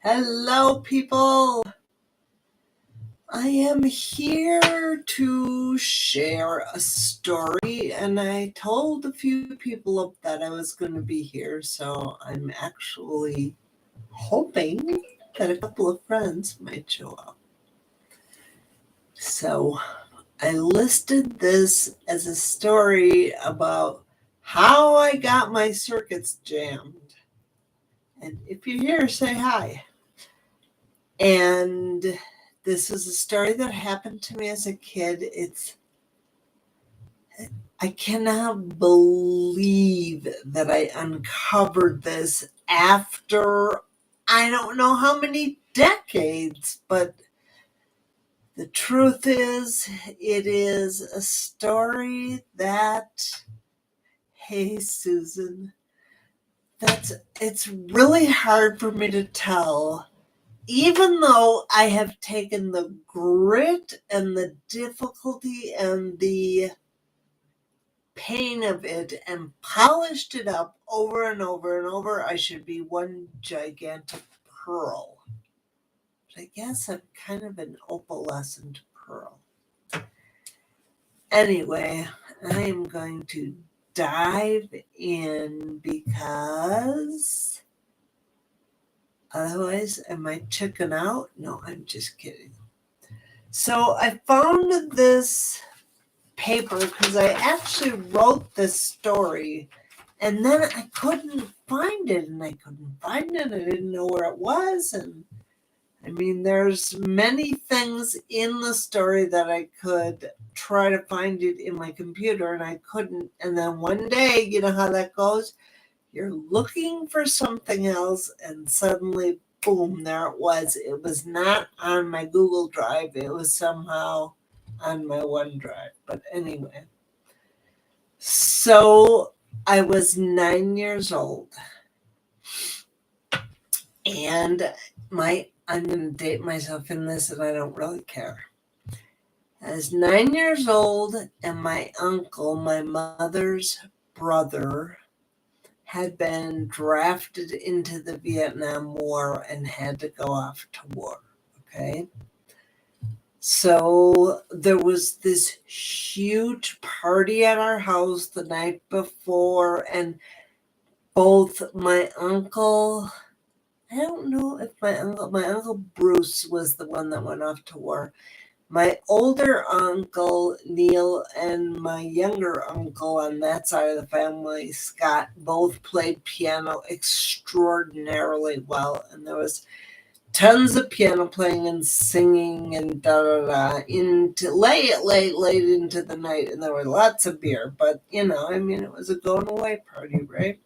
Hello, people. I am here to share a story, and I told a few people that I was going to be here, so I'm actually hoping that a couple of friends might show up. So I listed this as a story about how I got my circuits jammed. And if you're here, say hi. And this is a story that happened to me as a kid. I cannot believe that I uncovered this after I don't know how many decades, but the truth is, it is a story that, hey, Susan, it's really hard for me to tell. Even though I have taken the grit and the difficulty and the pain of it and polished it up over and over and over, I should be one gigantic pearl. But I guess I'm kind of an opalescent pearl. Anyway, I am going to dive in because otherwise I might chicken out. No, I'm just kidding. So I found this paper because I actually wrote this story and then I couldn't find it and I didn't know where it was. And I mean, there's many things in the story that I could try to find it in my computer and I couldn't. And then one day, you know how that goes? You're looking for something else and suddenly, boom, there it was. It was not on my Google Drive. It was somehow on my OneDrive. But anyway, so I was 9 years old. And I'm going to date myself in this and I don't really care. I was 9 years old and my uncle, my mother's brother, had been drafted into the Vietnam War and had to go off to war, okay? So there was this huge party at our house the night before, and both my uncle, I don't know if my uncle Bruce was the one that went off to war. My older uncle, Neil, and my younger uncle on that side of the family, Scott, both played piano extraordinarily well. And there was tons of piano playing and singing and da-da-da into late into the night. And there were lots of beer. But, it was a going away party, right?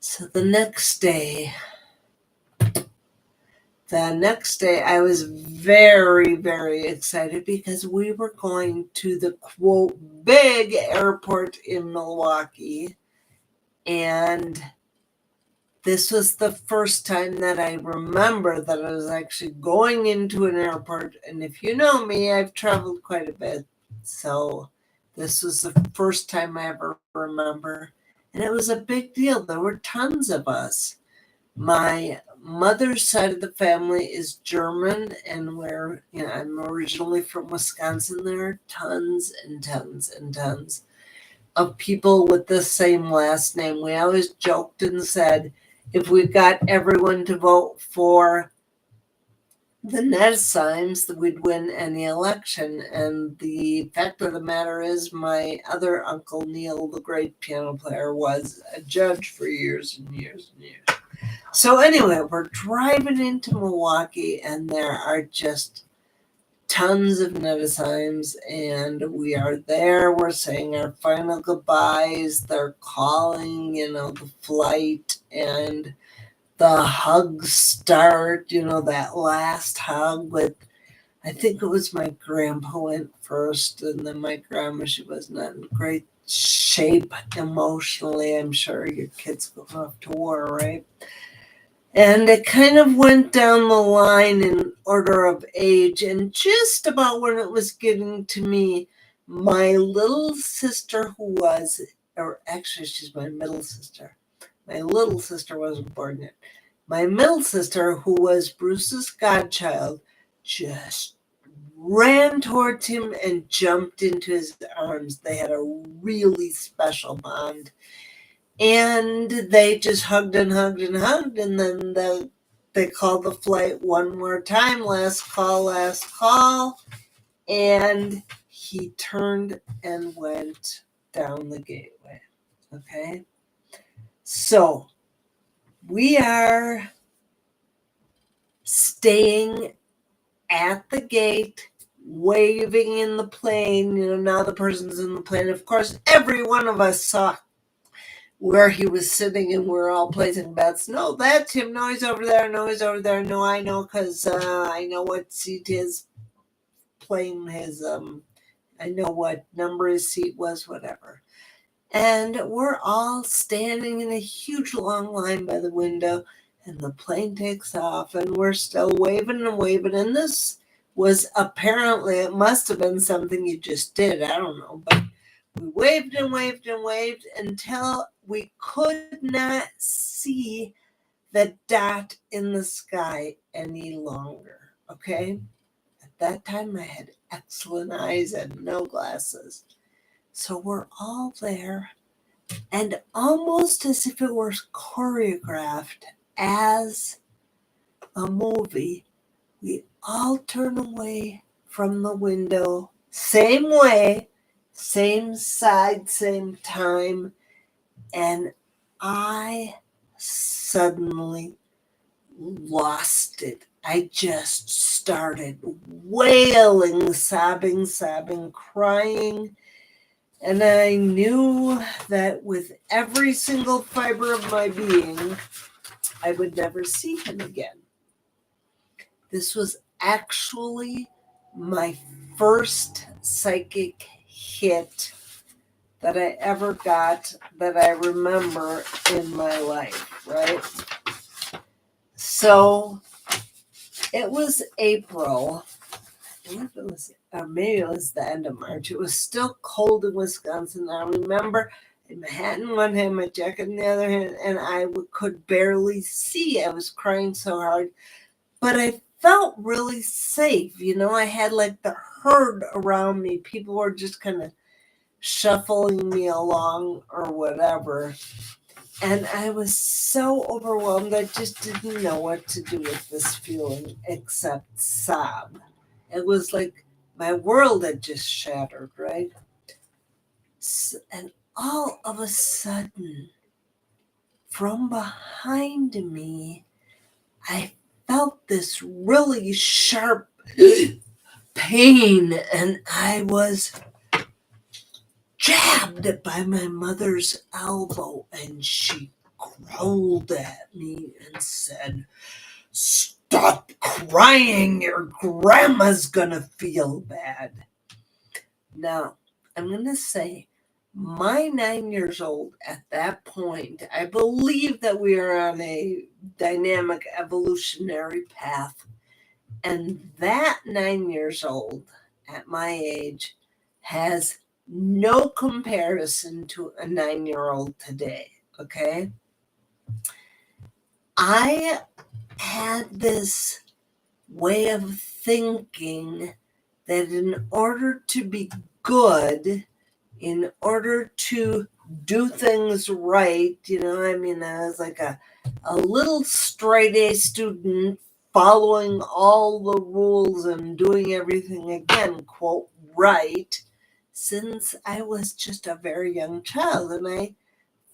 So the next day, I was very, very excited because we were going to the, quote, big airport in Milwaukee. And this was the first time that I remember that I was actually going into an airport. And if you know me, I've traveled quite a bit. So this was the first time I ever remember. And it was a big deal. There were tons of us. My mother's side of the family is German, and I'm originally from Wisconsin. There are tons and tons and tons of people with the same last name. We always joked and said, if we got everyone to vote for the Nedsimes, that we'd win any election. And the fact of the matter is, my other uncle, Neil, the great piano player, was a judge for years and years and years. So anyway, we're driving into Milwaukee and there are just tons of Nedesimes and we are there. We're saying our final goodbyes. They're calling, the flight and the hugs start, that last hug with, I think it was my grandpa went first and then my grandma, she was not in great shape emotionally. I'm sure your kids go off to war, right? And it kind of went down the line in order of age. And just about when it was getting to me, my little sister or actually she's my middle sister. My little sister wasn't born yet. My middle sister, who was Bruce's godchild, just ran towards him and jumped into his arms. They had a really special bond. And they just hugged and hugged and hugged. And then they called the flight one more time. Last call, last call. And he turned and went down the gateway. Okay? So we are staying at the gate, waving in the plane. Now the person's in the plane. Of course, every one of us saw where he was sitting, and we're all placing bets. No, that's him. No, he's over there. No, he's over there. No, I know, because I know what seat his plane, I know what number his seat was, whatever. And we're all standing in a huge long line by the window, and the plane takes off, and we're still waving and waving. And this was apparently, it must have been something you just did. I don't know. But we waved and waved and waved until we could not see the dot in the sky any longer. Okay? At that time, I had excellent eyes and no glasses. So we're all there, and almost as if it was choreographed as a movie, we all turn away from the window, same way, same side, same time, and I suddenly lost it. I just started wailing, sobbing, crying. And I knew that with every single fiber of my being, I would never see him again. This was actually my first psychic hit that I ever got that I remember in my life, right? So it was April. Maybe it was the end of March. It was still cold in Wisconsin. I remember my hat in one hand, my jacket in the other hand, and I could barely see. I was crying so hard, but I felt really safe. I had like the herd around me. People were just kind of shuffling me along or whatever. And I was so overwhelmed. I just didn't know what to do with this feeling except sob. It was like my world had just shattered, right? And all of a sudden, from behind me, I felt this really sharp pain, and I was jabbed by my mother's elbow, and she growled at me and said, "Stop crying, your grandma's gonna feel bad." Now, I'm gonna say my 9 years old at that point, I believe that we are on a dynamic evolutionary path. And that 9 years old at my age has no comparison to a 9-year-old today. Okay. I had this way of thinking that in order to be good, in order to do things right, I was like a little straight A student following all the rules and doing everything, again, quote, right, since I was just a very young child. And I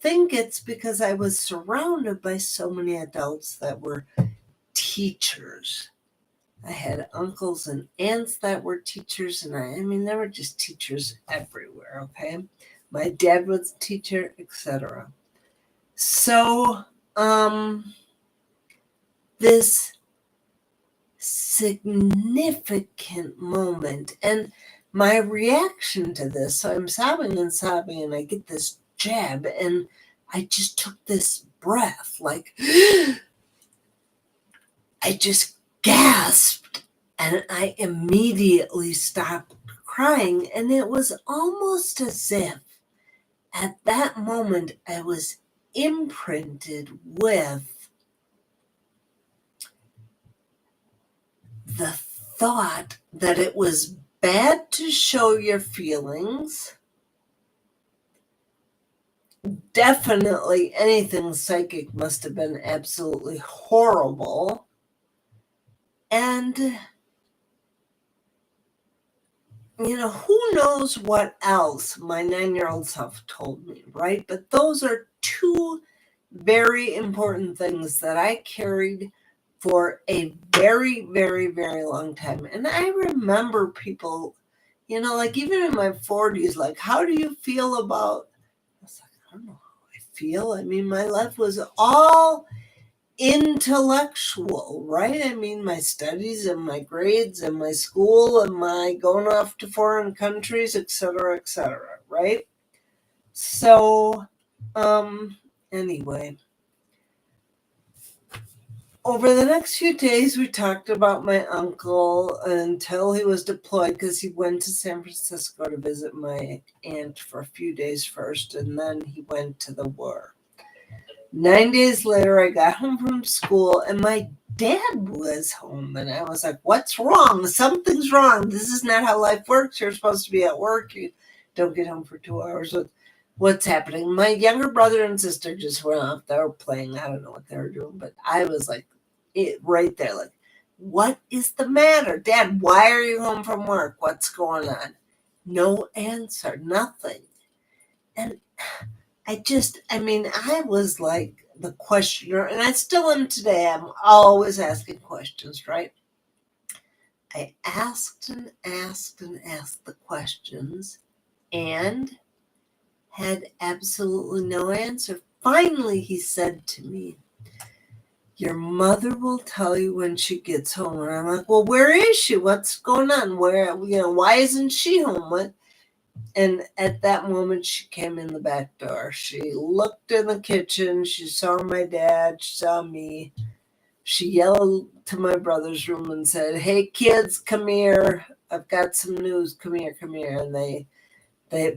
think it's because I was surrounded by so many adults that were teachers. I had uncles and aunts that were teachers, and there were just teachers everywhere, okay? My dad was a teacher, etc. So, this significant moment, and my reaction to this, so I'm sobbing, and I get this jab, and I just took this breath, like, I just gasped, and I immediately stopped crying. And it was almost as if at that moment I was imprinted with the thought that it was bad to show your feelings. Definitely anything psychic must have been absolutely horrible. And, who knows what else my 9-year-old self told me, right? But those are two very important things that I carried for a very, very, very long time. And I remember people, like even in my 40s, like, how do you feel about? I was like, I don't know how I feel. I mean, my life was all intellectual, right? I mean, my studies and my grades and my school and my going off to foreign countries, et cetera, right? So, anyway, over the next few days, we talked about my uncle until he was deployed because he went to San Francisco to visit my aunt for a few days first, and then he went to the war. 9 days later, I got home from school, and my dad was home, and I was like, what's wrong? Something's wrong. This is not how life works. You're supposed to be at work. You don't get home for 2 hours. What's happening? My younger brother and sister just went off. They were playing. I don't know what they were doing, but I was like, right there, like, what is the matter? Dad, why are you home from work? What's going on? No answer, nothing. And I was like the questioner, and I still am today. I'm always asking questions, right? I asked and asked and asked the questions and had absolutely no answer. Finally, he said to me, your mother will tell you when she gets home. And I'm like, well, where is she? What's going on? Why isn't she home? And at that moment, she came in the back door. She looked in the kitchen. She saw my dad. She saw me. She yelled to my brother's room and said, hey, kids, come here. I've got some news. Come here, come here. And they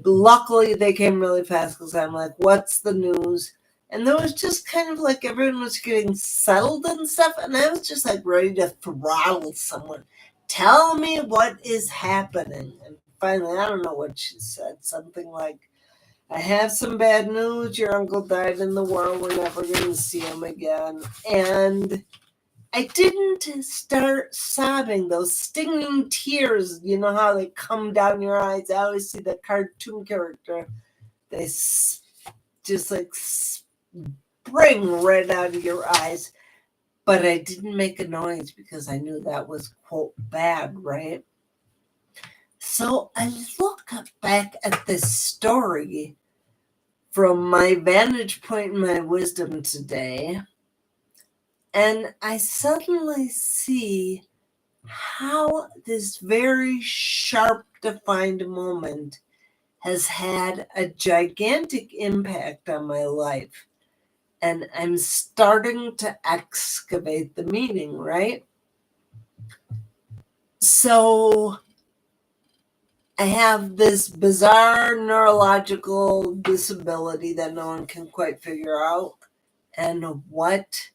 luckily, they came really fast because I'm like, what's the news? And there was just kind of like everyone was getting settled and stuff. And I was just like ready to throttle someone. Tell me what is happening. And finally, I don't know what she said. Something like, I have some bad news. Your uncle died in the war. We're never going to see him again. And I didn't start sobbing, those stinging tears, you know how they come down your eyes. I always see the cartoon character. They just like spring right out of your eyes. But I didn't make a noise because I knew that was, quote, bad, right? So I look back at this story from my vantage point and my wisdom today, and I suddenly see how this very sharp, defined moment has had a gigantic impact on my life. And I'm starting to excavate the meaning, right? So I have this bizarre neurological disability that no one can quite figure out. And what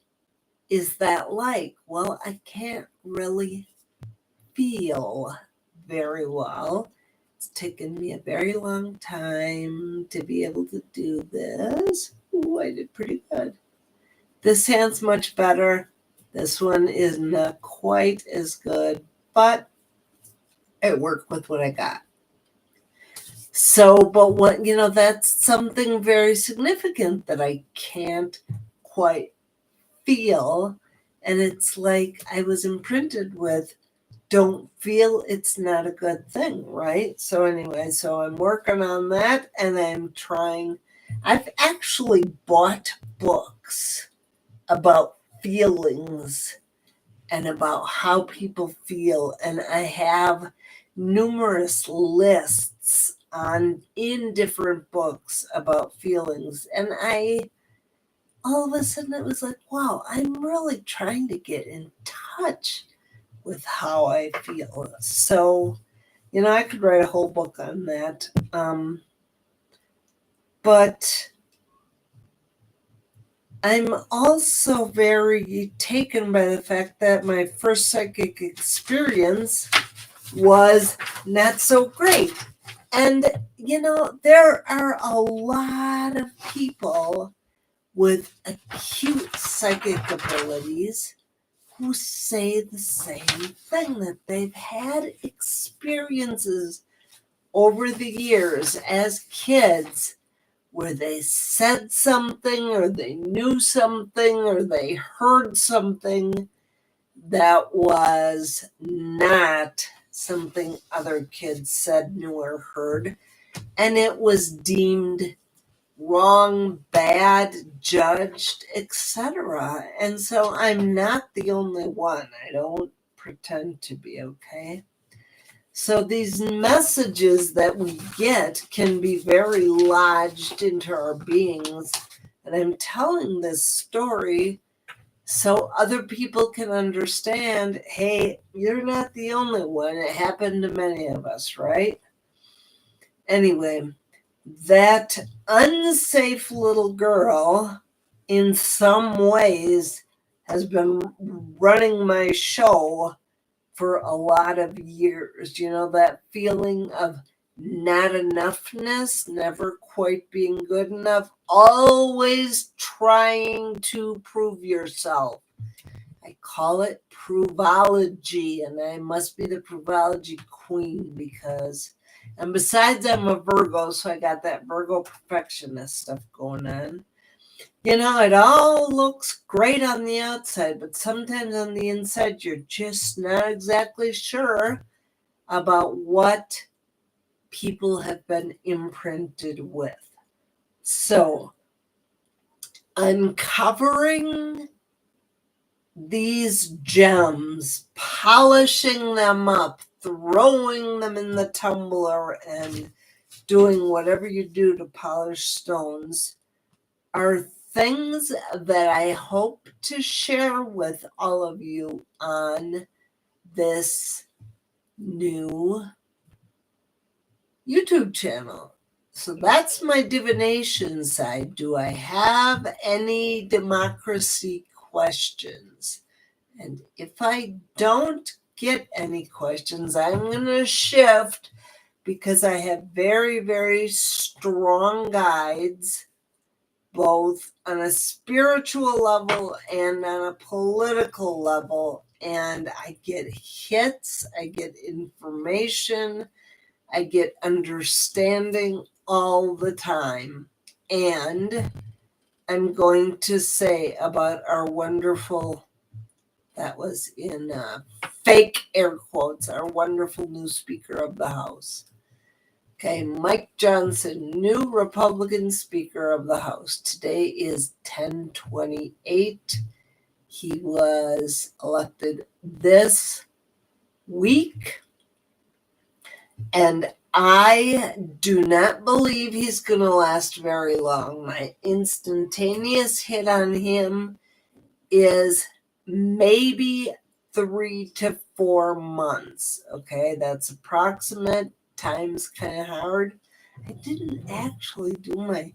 is that like? Well, I can't really feel very well. It's taken me a very long time to be able to do this. Ooh, I did pretty good. This hand's much better. This one is not quite as good, but I work with what I got. So, but what, that's something very significant that I can't quite feel. And it's like I was imprinted with, don't feel it's not a good thing, right? So anyway, so I'm working on that, and I've actually bought books about feelings and about how people feel, and I have numerous lists in different books about feelings, and all of a sudden it was like, wow, I'm really trying to get in touch with how I feel. So, I could write a whole book on that. But I'm also very taken by the fact that my first psychic experience was not so great. And, there are a lot of people with acute psychic abilities who say the same thing, that they've had experiences over the years as kids where they said something or they knew something or they heard something that was not something other kids said, knew, or heard, and it was deemed wrong, bad, judged, etc. And so I'm not the only one. I don't pretend to be, okay? So these messages that we get can be very lodged into our beings. And I'm telling this story so other people can understand, hey, you're not the only one. It happened to many of us, right? Anyway, that unsafe little girl, in some ways, has been running my show for a lot of years. That feeling of not enoughness, never quite being good enough, always trying to prove yourself. I call it provology, and I must be the provology queen and besides, I'm a Virgo, so I got that Virgo perfectionist stuff going on. It all looks great on the outside, but sometimes on the inside, you're just not exactly sure about what people have been imprinted with. So, uncovering these gems, polishing them up, throwing them in the tumbler, and doing whatever you do to polish stones are things that I hope to share with all of you on this new YouTube channel. So that's my divination side. Do I have any democracy questions? And if I don't get any questions, I'm going to shift because I have very, very strong guides, both on a spiritual level and on a political level. And I get hits, I get information, I get understanding all the time. And I'm going to say about our wonderful, that was in fake air quotes, our wonderful new Speaker of the House. Okay, Mike Johnson, new Republican Speaker of the House. Today is 10/28. He was elected this week. And I do not believe he's going to last very long. My instantaneous hit on him is maybe 3 to 4 months. Okay, that's approximate. Time's kind of hard. I didn't actually do my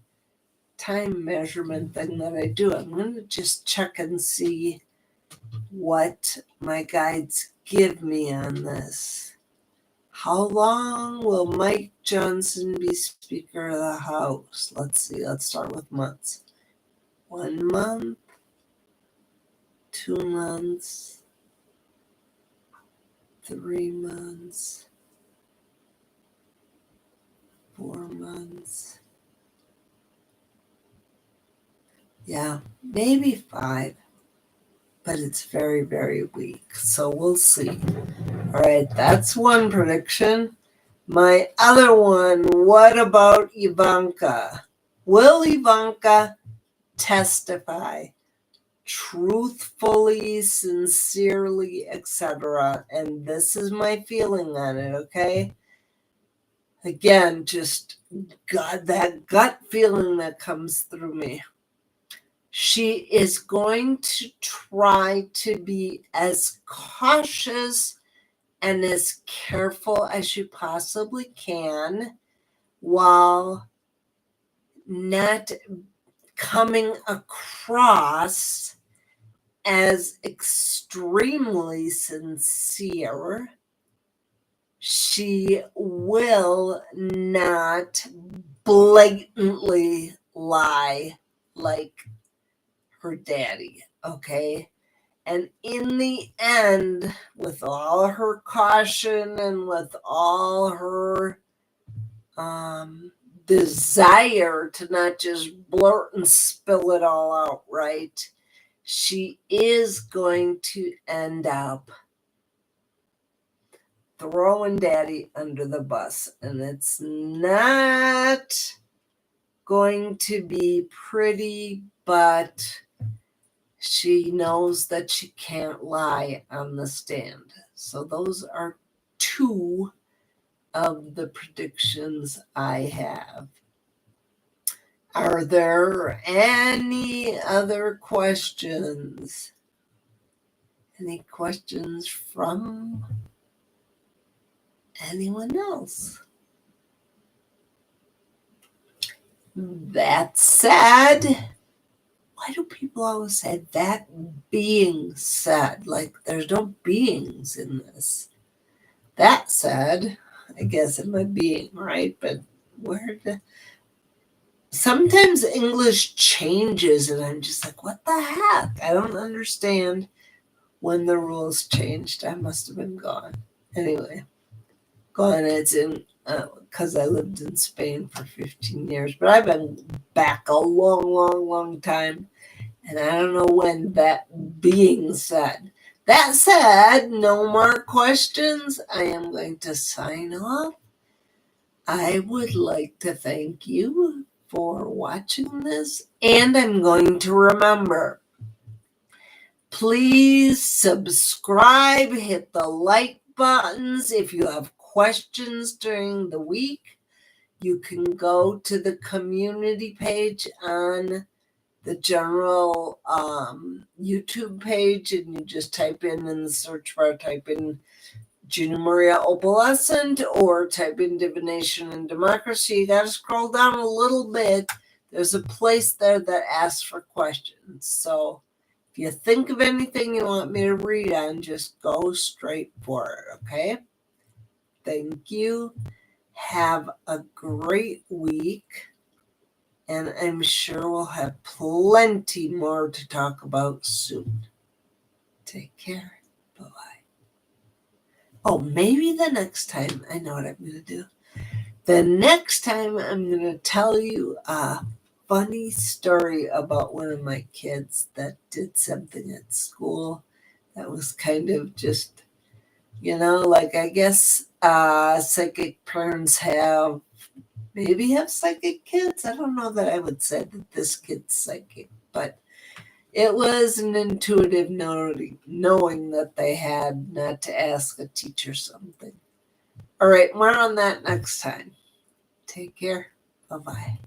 time measurement thing that I do. I'm going to just check and see what my guides give me on this. How long will Mike Johnson be Speaker of the House? Let's see. Let's start with months. 1 month, 2 months, 3 months, 4 months. Yeah, maybe 5, but it's very, very weak. So we'll see. All right, that's one prediction. My other one, what about Ivanka? Will Ivanka testify truthfully, sincerely, etc.? And this is my feeling on it, okay? Again, just God, that gut feeling that comes through me. She is going to try to be as cautious and as careful as she possibly can while not coming across as extremely sincere. She will not blatantly lie like her daddy, okay? And in the end, with all her caution and with all her desire to not just blurt and spill it all out, right? She is going to end up throwing daddy under the bus. And it's not going to be pretty, but she knows that she can't lie on the stand. So those are two of the predictions I have. Are there any other questions? Any questions from anyone else? That said, why do people always say that being said? Like there's no beings in this. That said, I guess it might be right, but sometimes English changes and I'm just like, what the heck? I don't understand when the rules changed. I must have been gone. Anyway, gone. It's in because I lived in Spain for 15 years, but I've been back a long time. And I don't know when that being said. That said, no more questions. I am going to sign off. I would like to thank you for watching this. And I'm going to remember, please subscribe, hit the like buttons. If you have questions during the week, you can go to the community page on the general YouTube page, and you just type in the search bar, type in Gina Maria Opalescent or type in Divination and Democracy. You got to scroll down a little bit. There's a place there that asks for questions. So if you think of anything you want me to read on, just go straight for it, okay? Thank you. Have a great week. And I'm sure we'll have plenty more to talk about soon. Take care. Bye-bye. Oh, maybe the next time, I know what I'm going to do. The next time I'm going to tell you a funny story about one of my kids that did something at school that was kind of just, like I guess psychic parents maybe have psychic kids. I don't know that I would say that this kid's psychic, but it was an intuitive knowing that they had not to ask a teacher something. All right, more on that next time. Take care. Bye-bye.